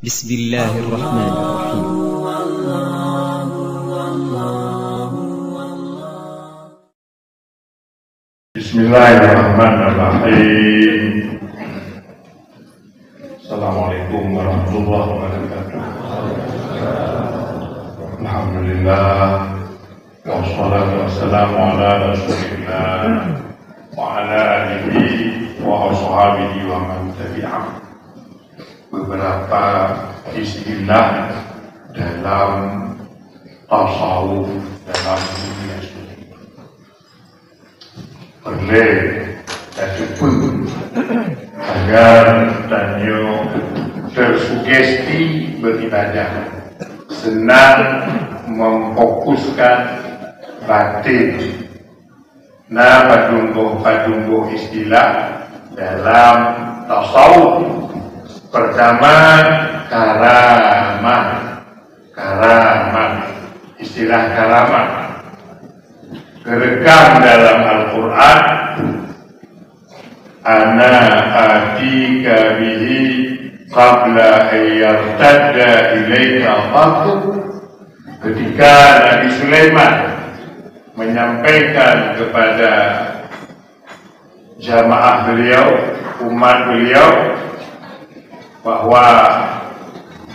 Bismillahirrahmanirrahim. Bismillahirrahmanirrahim. Assalamualaikum warahmatullahi wabarakatuh. Alhamdulillah, wassalatu wassalamu ala rasulillah wa ala alihi wa ashabihi wa man tabi'ah. Beberapa istilah dalam tasawuf dalam dunia suci boleh disebut agar tanyo tersugesti beribadah, senang memfokuskan batin. Nah, padungguh istilah dalam tasawuf. Pertama, karamah. Istilah karamah terekam dalam Al-Quran. Ana atika bihi qabla ayyartadda ilaika qatuk. Ketika Nabi Sulaiman menyampaikan kepada jamaah beliau, umat beliau, bahwa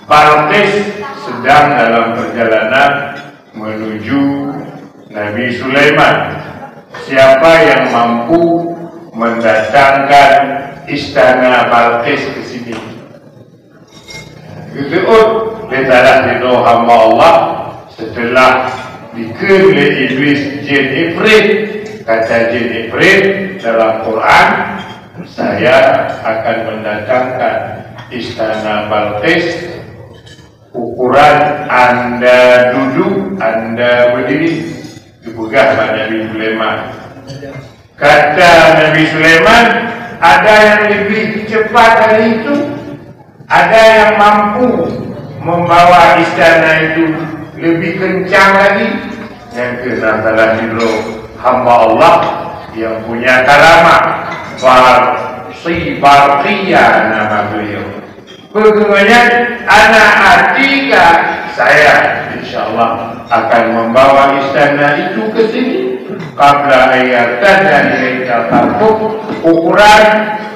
Balqis sedang dalam perjalanan menuju Nabi Sulaiman. Siapa yang mampu mendatangkan istana Balqis ke sini? Diut letalah dino hamba Allah setelah dikirim oleh iblis jin Ifrit. Kata jin Ifrit dalam Quran, saya akan mendatangkan istana Balqis ukuran Anda duduk, Anda berdiri. Dipegang Nabi Sulaiman. Kata Nabi Sulaiman, ada yang lebih cepat dari itu, ada yang mampu membawa istana itu lebih kencang lagi. Yang kena salah hidro hamba Allah yang punya karamah, Barqiyah nama beliau. Bagaimana anak atika, saya insyaallah akan membawa istana itu ke sini. Qabla ayatan dan ilaika tarfuk, ukuran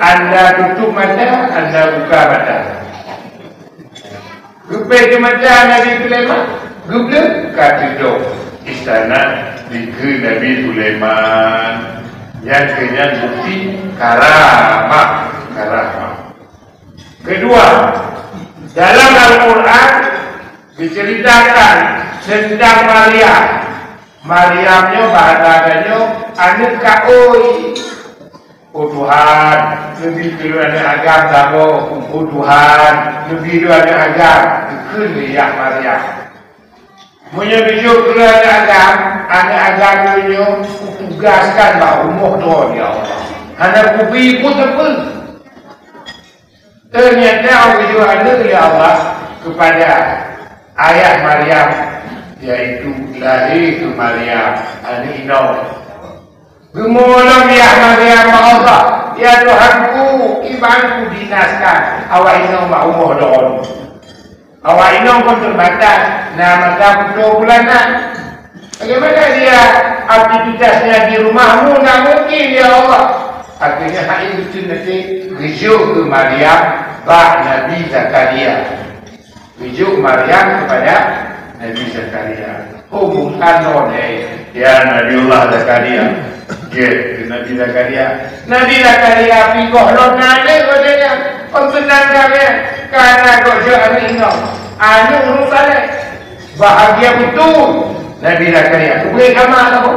Anda tutup mata, Anda buka mata. Gupe ke mata Nabi Sulaiman, gupe katido istana di Nabi Sulaiman. Yang kenyang bukti karamah. Kedua, dalam Al-Quran diceritakan tentang Maryamnya bahasanya anu kaoi. Oh Tuhan, lebih dulu ada agam sama. Oh Tuhan, lebih dulu ada agam. Dikun ya Maryam. Menyebut dulu ada agam dulu tugaskan bahawa umur ya Allah. Anak kubi pun terpun. Ternyata wujud ya Allah kepada ayah Maryam, yaitu lahir ke Maryam Anino. Gemolong ya Maryam Allah, ya Tuhanku, imanku dinaskan. Awak ino umur don. Awak ino pun terbatas. Nama kamu 2 bulanan. Bagaimana dia aktivitasnya di rumahmu? Tak mungkin ya Allah. Akhirnya hal itu nanti rujuk ke Maryam bak Nabi Zakaria. Rujuk Maryam kepada Nabi Zakaria. Oh bukan ya Nabiullah Zakaria. Nabi Zakaria. Nabi Zakaria pikoh lonane kodenya. Pentenang kalian karena gojo ini anu urusan bahagia betul. Nabi Zakaria boleh amal apa?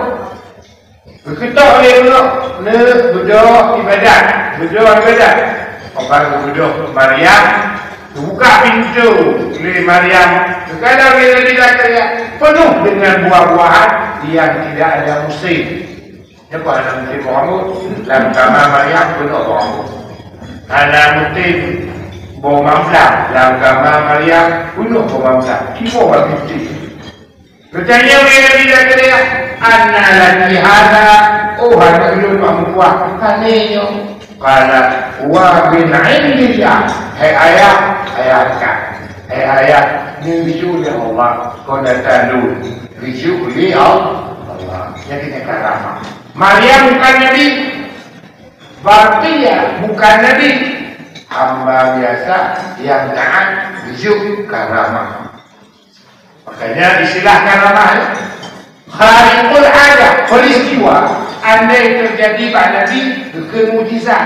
Kita oleh Allah berdoa ibadat. Orang berdoa Maryam buka pintu oleh Maryam. Sekarang Nabi Zakaria penuh dengan buah-buahan yang tidak ada musim. Apa ada musim rambut? Dalam kamar Maryam penuh rambut. Ada musim bau mamlam. Dalam kamar Maryam penuh bau mamlam. Kimo bagi bertanya oleh Nabi Zakaria, anna laki hada, oh hada ilmu perempuan, kanenyo, kala wa bin indillah, hai ayah kan. Allah, kau datang dulu. Rijuk oleh Allah. Jadi kita karamah. Maryam bukan Nabi. Berarti ya bukan Nabi. Hamba biasa yang taat rijuk karamah. Makanya istilah karamah khariqul ada, peristiwa andai terjadi pada Nabi kekal mujizat.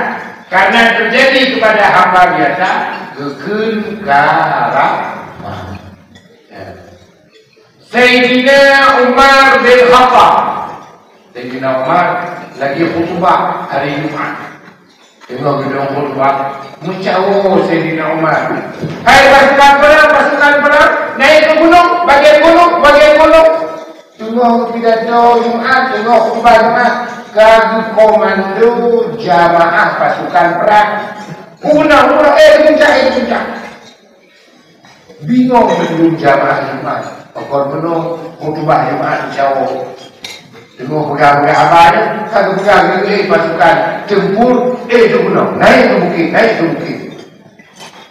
Karena terjadi kepada hamba biasa kekal karamah. Sayyidina Umar bin Khattab. Sayyidina Umar lagi khutbah hari Jumaat. Tengok gedung khutbah, mencawo Sayyidina Umar. Hai pasukan perang, naik ke gunung, bagian gunung. Tengok pidato Jumaat, tengok khutbah Jumaat. Kaki komando jamaah pasukan perang. Puncak, bingung belum jamaah Jumaat. Pokok menung khutbah Jumaat mencawo. Tengok pegang-pegang abahnya, kagak pegang pasukan tempur, itu gunung, naik ke bukit.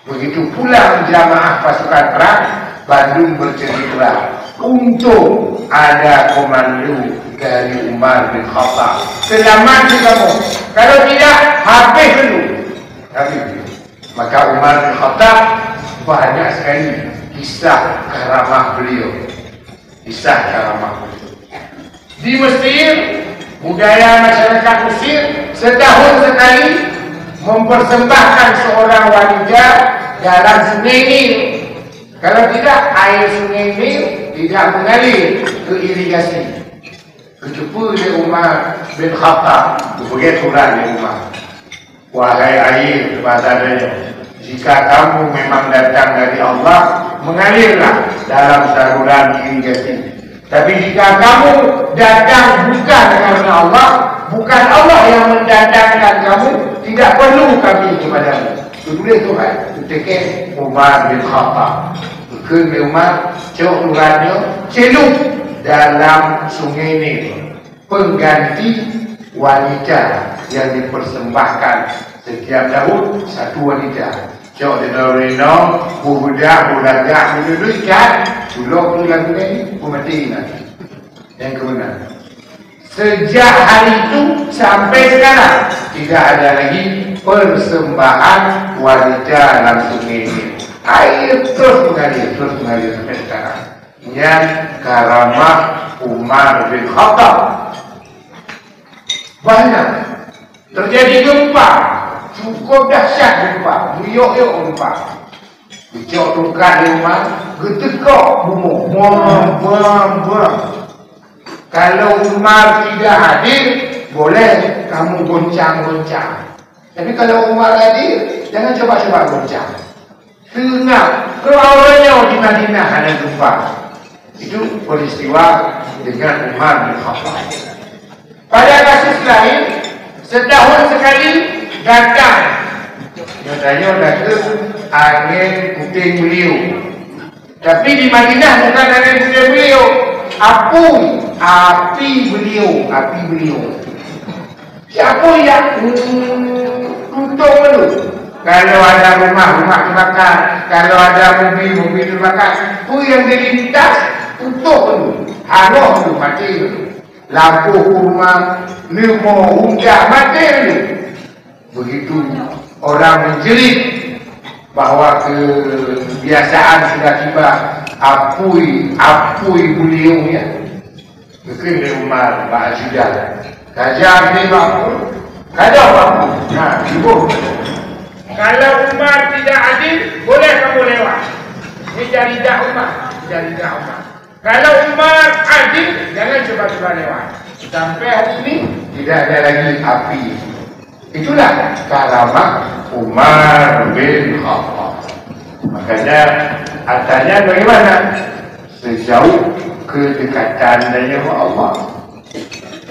Begitu pulang jamaah pasukan perang, Bandung bercerita untuk ada komando dari Umar bin Khattab. Selamat kamu. Kalau tidak, habis dulu. Maka Umar bin Khattab banyak sekali kisah karamah beliau. Di Mesir, budaya masyarakat Mesir setahun sekali mempersembahkan seorang wanita dalam sungai Nil. Kalau tidak, air sungai Nil tidak mengalir ke irigasi. Kecuali dia Umar bin Khattab, begitu turun dia Umar. Wahai air, bahasanya, jika kamu memang datang dari Allah, mengalirlah dalam saluran irigasi. Tapi jika kamu datang bukan karena Allah, bukan Allah yang mendatangkan kamu, tidak perlu kami kepadamu. Tulis Tuhan, tulis Umar bin Khattab. Bukan Umar, cok nurannya, celup dalam sungai Nil. Pengganti wanita yang dipersembahkan setiap tahun satu wanita. Cok di Norino, budak, dulu ikan, dulu lagu ini, mati nanti. Yang kebenar. Sejak hari itu sampai sekarang tidak ada lagi persembahan wanita dalam sungai ini. Air terus mengalir sampai sekarang. Yang karamah Umar bin Khattab. Banyak terjadi gempa. Cukup dahsyat gempa, muyuk-yuk gempa. Dicok tukar di rumah, getekok bumuk, buang. Kalau Umar tidak hadir, boleh kamu goncang-goncang. Tapi kalau Umar hadir, jangan coba-coba goncang. Tengah, keawalnya di Madinah ada gempa. Itu peristiwa dengan Umar bin Khattab. Pada kasus lain, setahun sekali datang katanya angin puting beliung. Tapi di Madinah bukan angin puting beliung, api beliung. Siapa yang tutup dulu? Kalau ada rumah terbakar, kalau ada mobil terbakar, itu yang dilintas tutup dulu, halau dulu, mati dulu. Lampu rumah, limo, unggah, mati dulu. Begitu orang menjerit bahwa kebiasaan sudah tiba, apui beliaunya. Mungkin Umar Pak Azidah kajar ni mampu, kadang mampu. Nah, ibu. Kalau Umar tidak adil, boleh kamu lewat. Ini jaridah Umar. Kalau Umar adil, jangan coba-coba lewat. Sampai hari ini tidak ada lagi api. Itulah karamah Umar bin Khattab. Makanya artinya bagaimana? Sejauh kedekatan dengan Allah,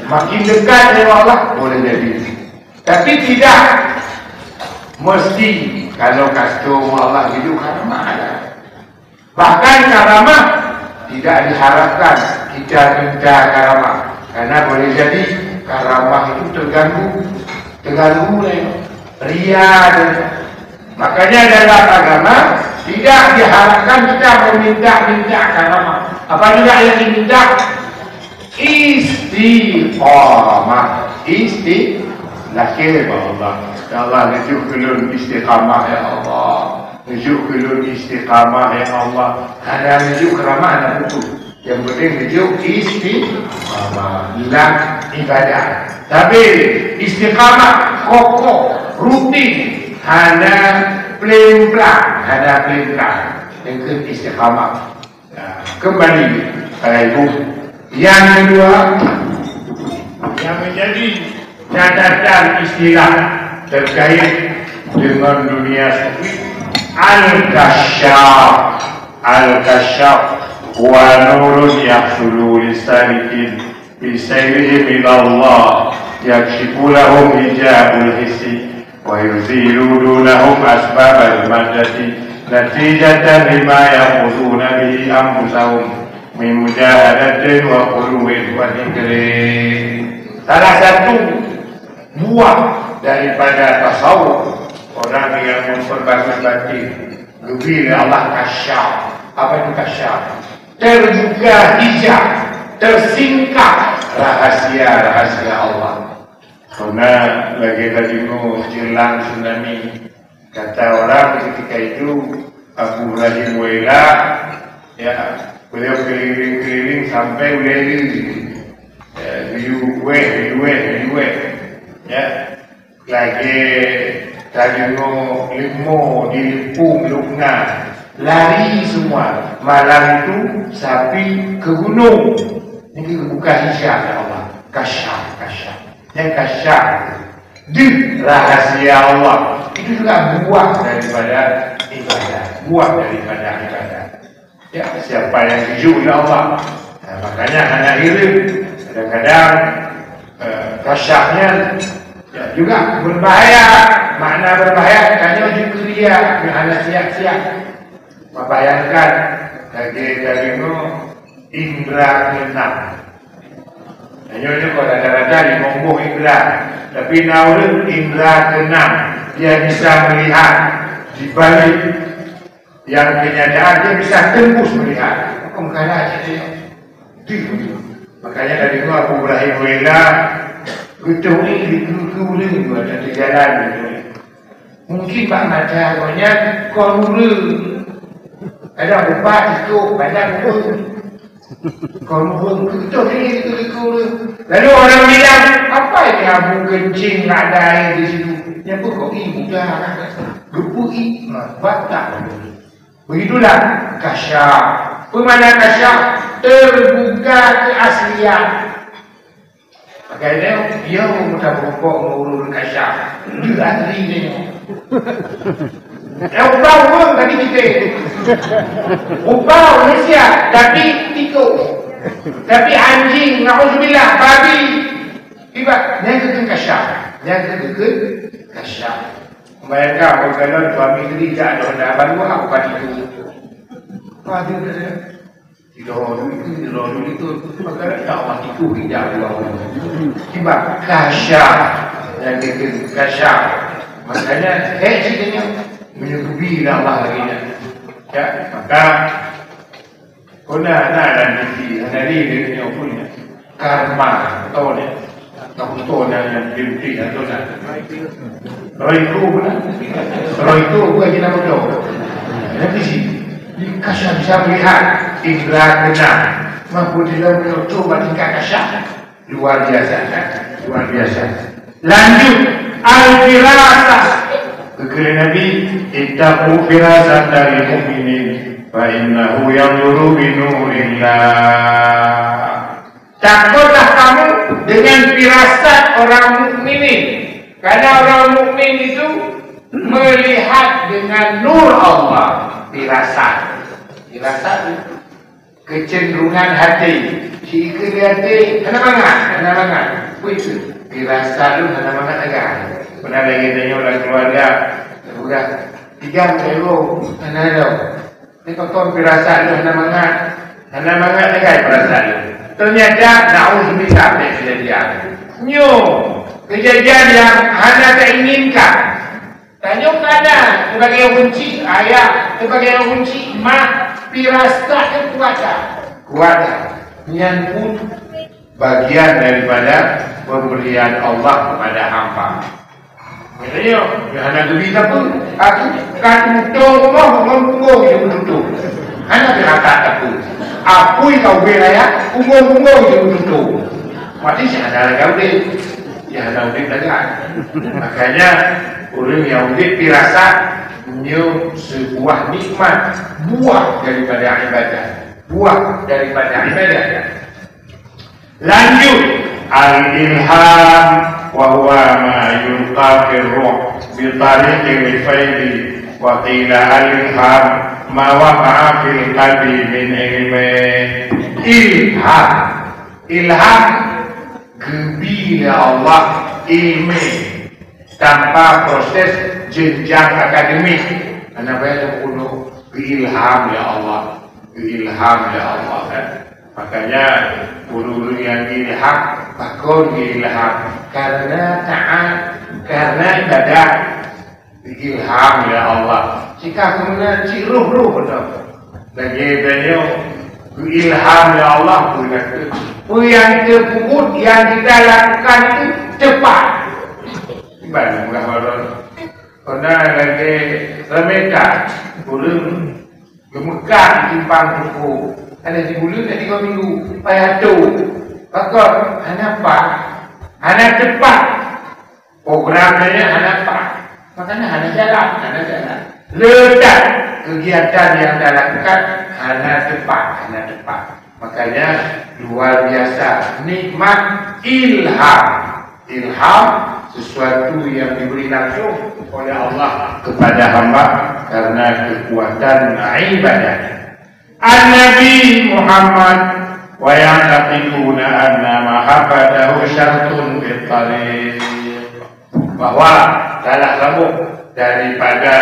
makin dekat dengan Allah boleh jadi. Tapi tidak mesti kalau kostum Allah itu karamah ada. Bahkan karamah tidak diharapkan kita minta karamah, karena boleh jadi karamah itu terganggu ria. Makanya dalam agama Tidak diharapkan kita meminta karamah. Apa juga yang diminta? Istiqamah. Lahir Allah. Ya Allah, nujuk kulun istiqamah ya Allah. Nujuk kulun istiqamah ya Allah. Ada nujuk karamah, ada betul. Yang penting nujuk istiqamah dalam ibadah. Tapi istiqamah kokoh, rutin, hanya pelin-pelan, yang ke istiqamah. Nah, kembali pada ibu. Yang kedua, yang menjadi catatan istilah terkait dengan dunia sufi, al-kasyaf wa nurun yahsulu lisalikin bisayrihim ila Allah yakshifu lahum hijabul hissi wa yuzilu dunahum asbabal maddati natijatan lima yaquduna bihi anfusahum min mujahadatin wa quluwin wa dhikrin. Salah satu buah daripada tasawuf, orang yang memperbagus batin, lebih Allah kasyaf. Apa itu kasyaf? Terbuka hijab, tersingkap rahasia-rahasia Allah. Karena lagi tadi jelang tsunami, kata orang ketika itu Abu Rahim Wela, ya beliau keliling-keliling sampai Liwe, ya lagi tadi limo di Limpung, Lukna, lari semua. Malam itu sapi ke gunung. Ini buka hijab ya Allah, kasyaf. Yang kasyaf di rahasia Allah itu juga buah daripada ibadah. Ya, siapa yang jujur ya Allah. Nah, makanya anak irim kadang-kadang kasyafnya ya, juga berbahaya. Makna berbahaya hanya juga dia anak siap-siap. Membayangkan lagi indra keenam. Hanya kalau rata-rata dimomboh indra, tapi naurun indra keenam, dia bisa melihat di balik yang kenyataan, dia bisa tembus melihat. Maka makanya dia makanya dari itu Abu Ibrahim Wela betul ini dikuling ada di jalan gitu. Mungkin Pak Mata banyak korul, ada obat itu banyak korul betul ini dikuling. Lalu orang bilang apa ini abu kencing ada air di situ? Yang pun kok ibu dah gepui batak. Begitulah kasyaf. Pemana kasyaf? Terbuka keaslian. Makanya dia mudah berpok mengurus kasyaf. Dia asli dia. Ubah pun tadi kita. Ubah Malaysia tapi tikus. Tapi anjing, na'udzubillah, babi. Tiba, yang kasyaf. Mereka berkata suami isteri tak ada baru apa itu? Apa dia? Tidur itu. Maka tak mati itu tidak luar. Tiba kasyaf yang itu kasyaf. Makanya ceritanya menyuguhi Allah lagi. Ya, maka kena dan hari ini dia punya karma tahu ni. Tahu yang dimti atau tak. Roiku bukan kita bodoh. Nanti sih kasyaf bisa melihat indra keenam. Mampu dia coba tingkat kasyaf luar biasa. Lanjut al-firasah. Kekali Nabi, ittaqu firasat dari mukminin, fa innahu yanzuru bi nurillah. Takutlah kamu dengan firasat orang mukminin. Karena orang mukmin itu melihat dengan nur Allah. Firasat kecenderungan hati. Si hati kena mangat. Itu firasat lu kena mangat agak. Pernah lagi tanya orang keluarga, udah 3 kilo kena ada. Ini kau firasat lu kena mangat agak firasat lu. Ternyata na'udzubillah kejadian yang hanya tak inginkan. Tanya kanan, sebagai kunci ayah, sebagai kunci mak, pirasat kekuatan. Yang pun bagian daripada pemberian Allah kepada hamba. Maknanya, anak berita pun, aku kan tutup rumah, bunga je tutup. Anak berkata aku, apa yang kau beraya, bunga je tutup. Mati siapa ada kau deh, ya ada udik lagi. Makanya orang yang udik pirasat punya sebuah nikmat, buah daripada ibadah. Lanjut al-ilham wa huwa ma yulqa fil ruh bi tariqil faidi wa qila al-ilham ma waqa'a fil qalbi min ilmi. Ilham gebila Allah ilmi tanpa proses jenjang akademik. Anak bayar kuno ilham ya Allah. Kan? Makanya guru-guru yang ilham, bakun ilham karena ibadah ilham ya Allah. Jika kemudian ciruh betul. Lagi beliau ilham ya Allah yang tersebut yang kita lakukan itu cepat. Ibadah orang. Karena lagi remeka belum gemekar timbang buku. Ada di bulan dah 3 minggu. Payah tu. Maka anak cepat. Programnya anak cepat. Makanya anak jalan. Ledak kegiatan yang dah lakukan anak cepat. Makanya luar biasa nikmat ilham sesuatu yang diberi langsung oleh Allah kepada hamba karena kekuatan ibadah. An-Nabi Muhammad wa ya'taqiduna anna mahabbatahu syartun fil tariq, bahwa salah satu daripada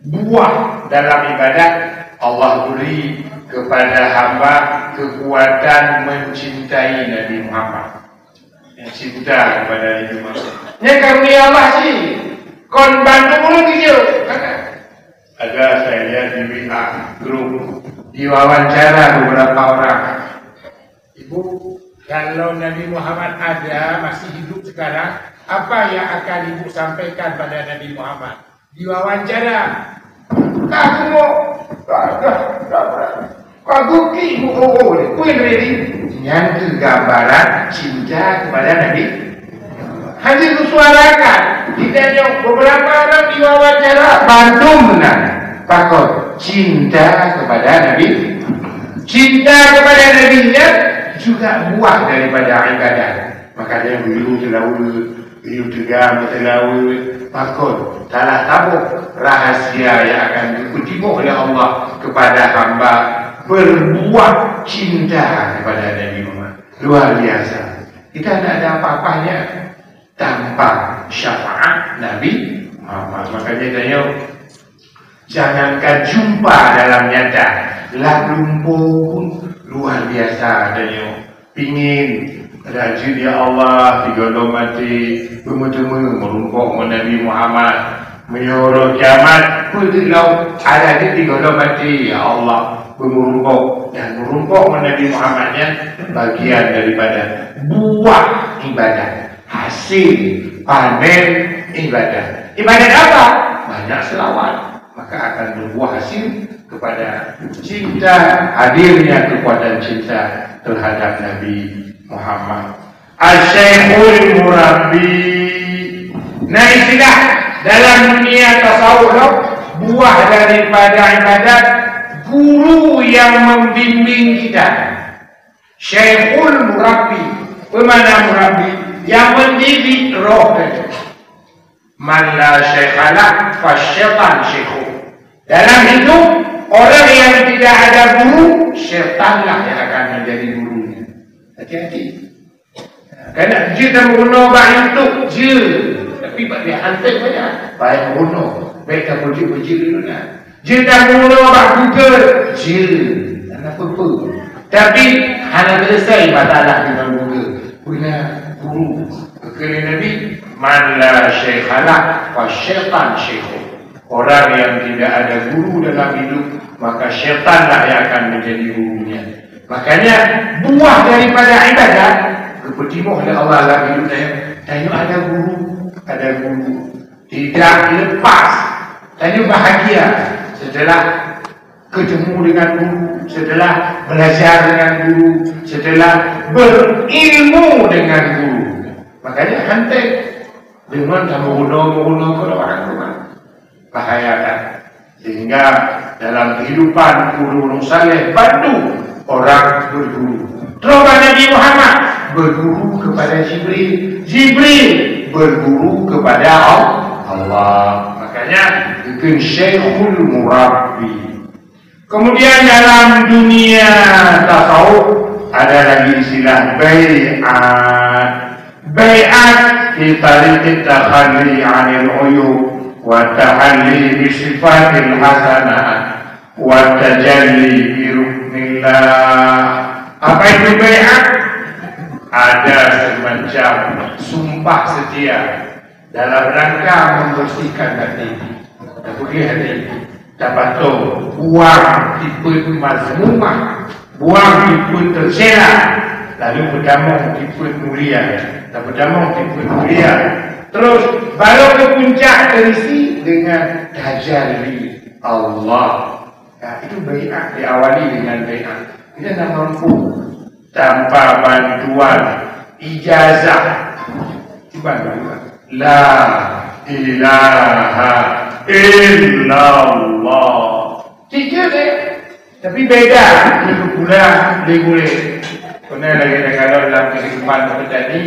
buah dalam ibadat Allah beri kepada hamba kekuatan mencintai Nabi Muhammad. Yang cinta kepada Nabi Muhammad. Ini karunia Allah sih. Kon bantu mulu dia. Ada saya lihat di WA grup diwawancara beberapa orang. Ibu, kalau Nabi Muhammad ada masih hidup sekarang, apa yang akan ibu sampaikan pada Nabi Muhammad? Diwawancara. Kamu mau? Kamu ibu boleh. Kue ready. Yang kegambaran cinta kepada Nabi. Hanya disuarakan. Ditanya beberapa orang diwawancara bantu menang. Takut cinta kepada Nabi. Cinta kepada Nabi-Nya juga buah daripada ibadah. Makanya beliau beliau tegang bertelawul. Takut salah tabuk rahasia yang akan dikutimu oleh Allah kepada hamba berbuat cinta kepada Nabi Muhammad. Luar biasa. Kita tidak ada apa-apanya tanpa syafaat Nabi Muhammad. Makanya tanya, jangankan jumpa dalam nyata, lah lumpuh pun luar biasa. Tanya, pingin rajin ya Allah digolong mati bertemu merumpuk Nabi Muhammad menyuruh kiamat putihlah ada di digolong mati ya Allah merumpuk dan merumpuk Nabi Muhammadnya bagian daripada buah ibadah, hasil panen ibadah. Ibadah apa? Banyak selawat, maka akan berbuah hasil kepada cinta, hadirnya kekuatan cinta terhadap Nabi Muhammad. Al-Syekhul Murabbi. Nah istilah dalam dunia tasawuf, buah daripada ibadat, guru yang membimbing kita. Syekhul Murabbi. Bagaimana Murabbi? Yang mendidik roh kita. Man la syekhalah fasyaitan syekhu. Dalam hidup, orang yang tidak ada guru, syaitanlah yang akan menjadi gurunya. Hati-hati. Kerana kita menggunakan bahan untuk je. Tapi dia hantar banyak. Baik menggunakan. Baik tak puji-puji dulu nak. Je tak menggunakan bahan Google. Je. Tak apa-apa. Tapi hanya selesai masalah dengan Google. Punya guru. Kerana Nabi Man la syaikhalah fa syaitan syaikh. Orang yang tidak ada guru dalam hidup, maka syaitanlah yang akan menjadi gurunya. Makanya buah daripada ibadah kepetimuh oleh Allah dalam hidupnya. Tanya ada guru, tidak lepas. Tanya bahagia setelah ketemu dengan guru, setelah belajar dengan guru, setelah berilmu dengan guru. Makanya hantai dengan menguno kalau orang rumah bahayakan. Sehingga dalam kehidupan guru saleh bantu orang berguru. Terus Nabi Muhammad berguru kepada Jibril, Jibril berguru kepada Allah. Makanya itu Syekhul Murabbi. Kemudian dalam dunia tasawuf ada lagi istilah bai'at. Bai'at fi tariqit takhalli 'anil 'uyub wa tahalli bi sifatil hasanah wa tajalli bi ruknillah. Apa itu bai'at? Ada semacam sumpah setia dalam rangka membersihkan hati. Tapi hati dapat tahu buang tipu mazmumah, buang tipu tersela, lalu berdamai tipu mulia, dan berdamai tipu mulia. Terus baru ke puncak terisi dengan tajalli Allah. Nah, itu bai'at, diawali dengan bai'at. Kita tak mampu tanpa bantuan ijazah. Cuba la ilaha illallah. Tiga deh. Tapi beda. Itu pula boleh. Kerana lagi kalau dalam kehidupan kita ni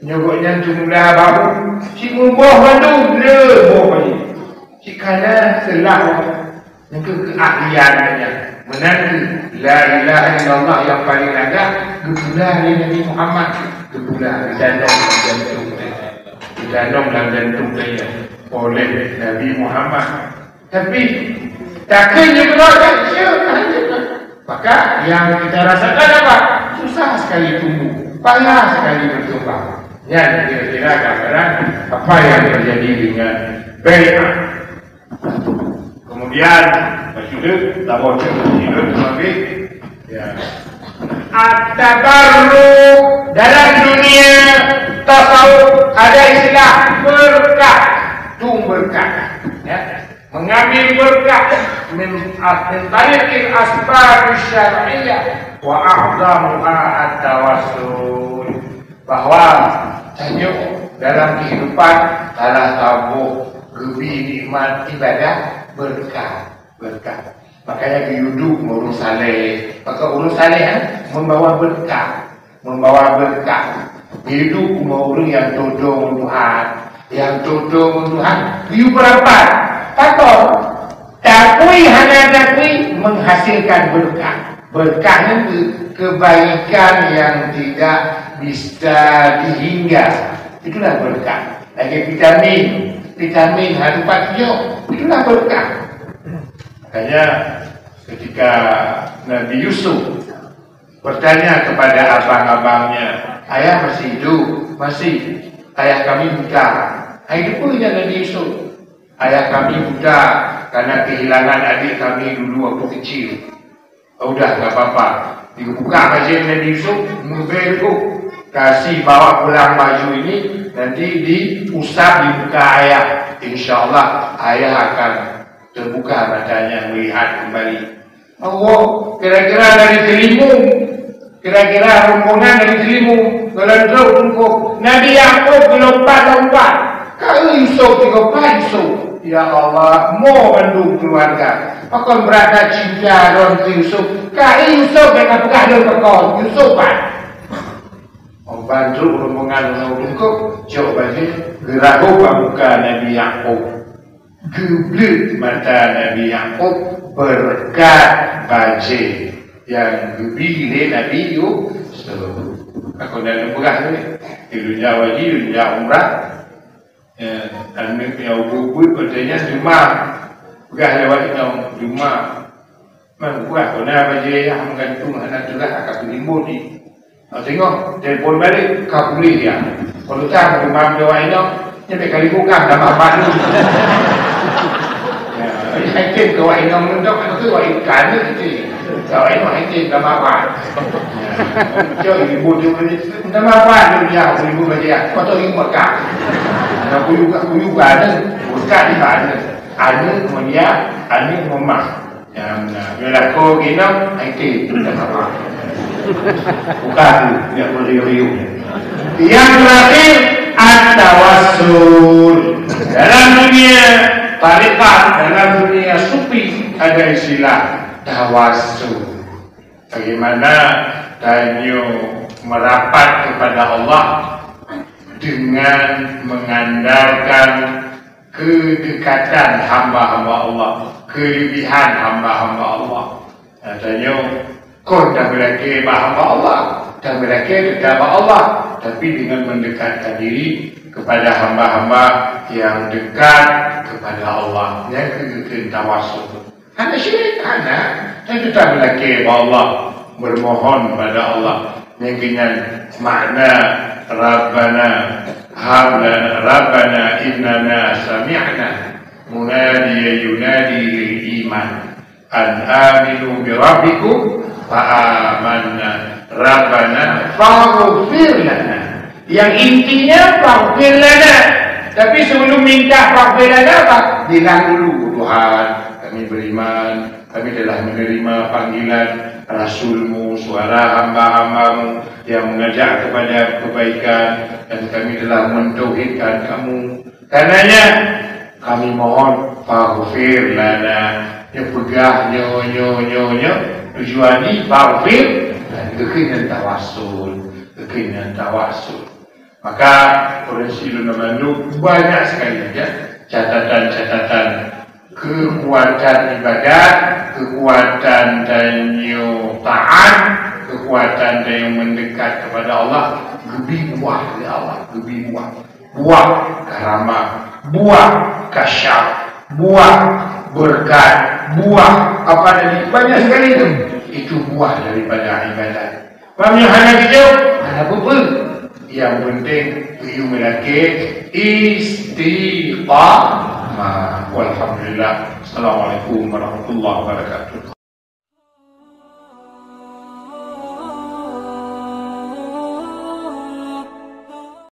nyogoknya jumlah baru. Si mubah bantu le boh ni. Si kana selah yang keahliannya menanti la ilaha illallah yang paling agak gebulah Nabi Muhammad, gebulah danong dalam jantung saya oleh Nabi Muhammad. Tapi takkannya berlaku maka yang kita rasakan apa? Susah sekali tumbuh, payah sekali berkembang. Ya, kira-kira gambaran apa yang terjadi dengan bai'at. Kemudian maksudnya lawan cerita sebagai ya at-tabarruk. Dalam dunia tasawuf ada istilah berkah, berkah ya, mengambil berkah min tariqil asbab syar'iyyah wa a'zamuha at-tawassul. Bahwa tanya dalam kehidupan salah satu lebih nikmat ibadah berkah. Makanya hidup urus saleh. Maka urus saleh membawa berkah. Hidup orang yang todong Tuhan, hidup berapat. Takui hanya menghasilkan berkah. Berkah itu kebaikan yang tidak bisa dihingga. Itulah berkah. Lagi vitamin harupat hijau, itulah berkah. Makanya ketika Nabi Yusuf bertanya kepada abang-abangnya, ayah masih hidup? Masih. Ayah kami buta. Itu pun Nabi Yusuf. Ayah kami buta karena kehilangan adik kami dulu waktu kecil. Udah, tak apa-apa. Dibuka baju Nabi Yusuf, membelku. Kasih bawa pulang baju ini, nanti diusap dibuka ayah. InsyaAllah ayah akan terbuka matanya melihat kembali. Allah, kira-kira dari Telimu, kira-kira rombongan dari Telimu, gelandruk tungkuk. Nabi Yaqub lompat. Kalau Yusuf 3 Yusuf, ya Allah, mau bandung keluarga. Akan berada cinta don Yusuf. Kalau Yusuf dengan pegah don kekon, Yusuf kan. Bantu rombongan tungkuk, coba gerahu buka Nabi Yaqub. Geblik mata Nabi Yaqub berkat baje yang gebile Nabi Yusuf. Aku dah pegah ni. Di Jawa ji, di umrah. Kami punya bubut katanya cuma pegah lewat itu cuma. Pegah kena baje yang menggantung anak juga akan berimbun ni. Tengok telefon balik kau boleh dia. Kalau tak imam doa ini, nyampe kali bukan nama baru. Hai tim doa ini mentok itu doa ikan itu. Doa ini tim nama baru. Jauh ibu juga ni nama baru dia, ibu dia. Kau tahu ibu makan. Aku juga ada, bukan di mana. Ada dia, ada mama. Yang bila kau gini, hai tim nama baru. Bukan dia beriu-riu. Yang terakhir at-tawassul. Dalam dunia tarikat, dalam dunia sufi ada istilah tawassul. Bagaimana Danyo merapat kepada Allah dengan mengandalkan kedekatan hamba-hamba Allah, kelebihan hamba-hamba Allah. Danyo kau dah berlaki hamba Allah, dah berlaki kepada Allah, tapi dengan mendekatkan diri kepada hamba-hamba yang dekat kepada Allah, yang kekal tawassul. Hanya syirik, dan kita berlaki Allah, bermohon kepada Allah, dengan makna Rabbana hablana Rabbana innana sami'na munadiya yunadi lil iman an aminu bi rabbikum fa'amanna Rabbana faghfir lana. Yang intinya faghfir lana. Tapi sebelum minta faghfir lana apa? Bilang dulu, Tuhan, kami beriman, kami telah menerima panggilan Rasulmu, suara hamba-hambamu yang mengajak kepada kebaikan, dan kami telah mentauhidkan kamu. Karenanya kami mohon faghfir lana. Dia pegah nyo tujuan ni faghfir dan kekinian tawassul. Maka Rasulullah Mandu banyak sekali ya catatan-catatan kekuatan ibadat, kekuatan dan taat, kekuatan dan yang mendekat kepada Allah. Gebi buah dari Allah, gebi buah karamah, buah kasyaf, buah berkat, buah apa tadi, banyak sekali itu buah daripada ibadat. Kami hanya video, hanya apa? Yang penting itu melaki istiqamah. Walhamdulillah. Assalamualaikum warahmatullahi wabarakatuh.